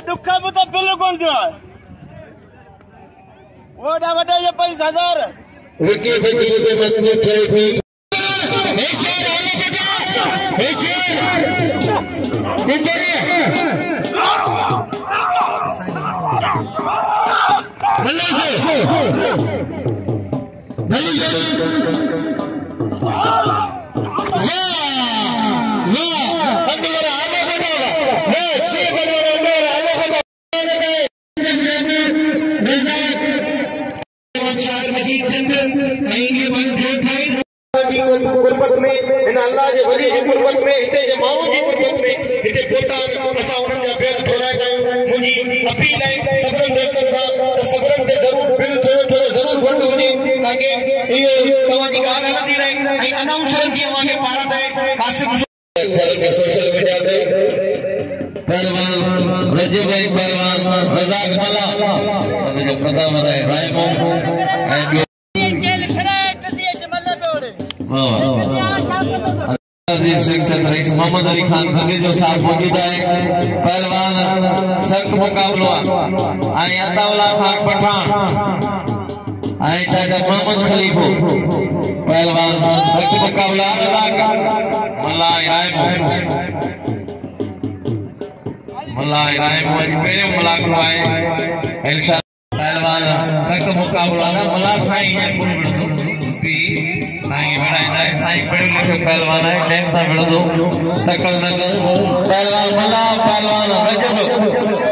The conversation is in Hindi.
दुखा में तो बिल्कुल जो है वो ना बता ये 5000 विकी फकीर से मस्जिद चल थी गुरबत में इन अल्लाह के वली जी गुरबत में हिते जे माण्हू जी गुरबत में हिते पोता असां उन्हनि जा बेल थोरा कयूं मुंहिंजी अपील आहे सभिनी दोस्तनि सां त सभिनी ते ज़रूर बिल थोरो थोरो ज़रूर वंड हुजे ताकि इहो तव्हांजी ॻाल्हि हलंदी रहे ऐं अनाउंसमेंट जी अव्हांखे पारां ते कासिम सोशल मीडिया ते पहलवान रजब भाई पहलवान रज़ाक मला मुंहिंजो प्रधान आहे रायमो ऐं मोहम्मद अली खान सभी जो साथ मौजूद है पहलवान सख्त मुकाबलो आई अताउल्ला खान पठान आई चाचा मोहम्मद खलीफो पहलवान सख्त मुकाबला मल्ला इराइमो जी पहले मुलाकात है इंशाअल्लाह पहलवान सख्त मुकाबला मल्ला साईं है साईं बणाईंदा साईं पढ़ियो लिखियो पहलवान है टाइम सां मिलंदो टकल न कर पहलवान मला पहलवान रजब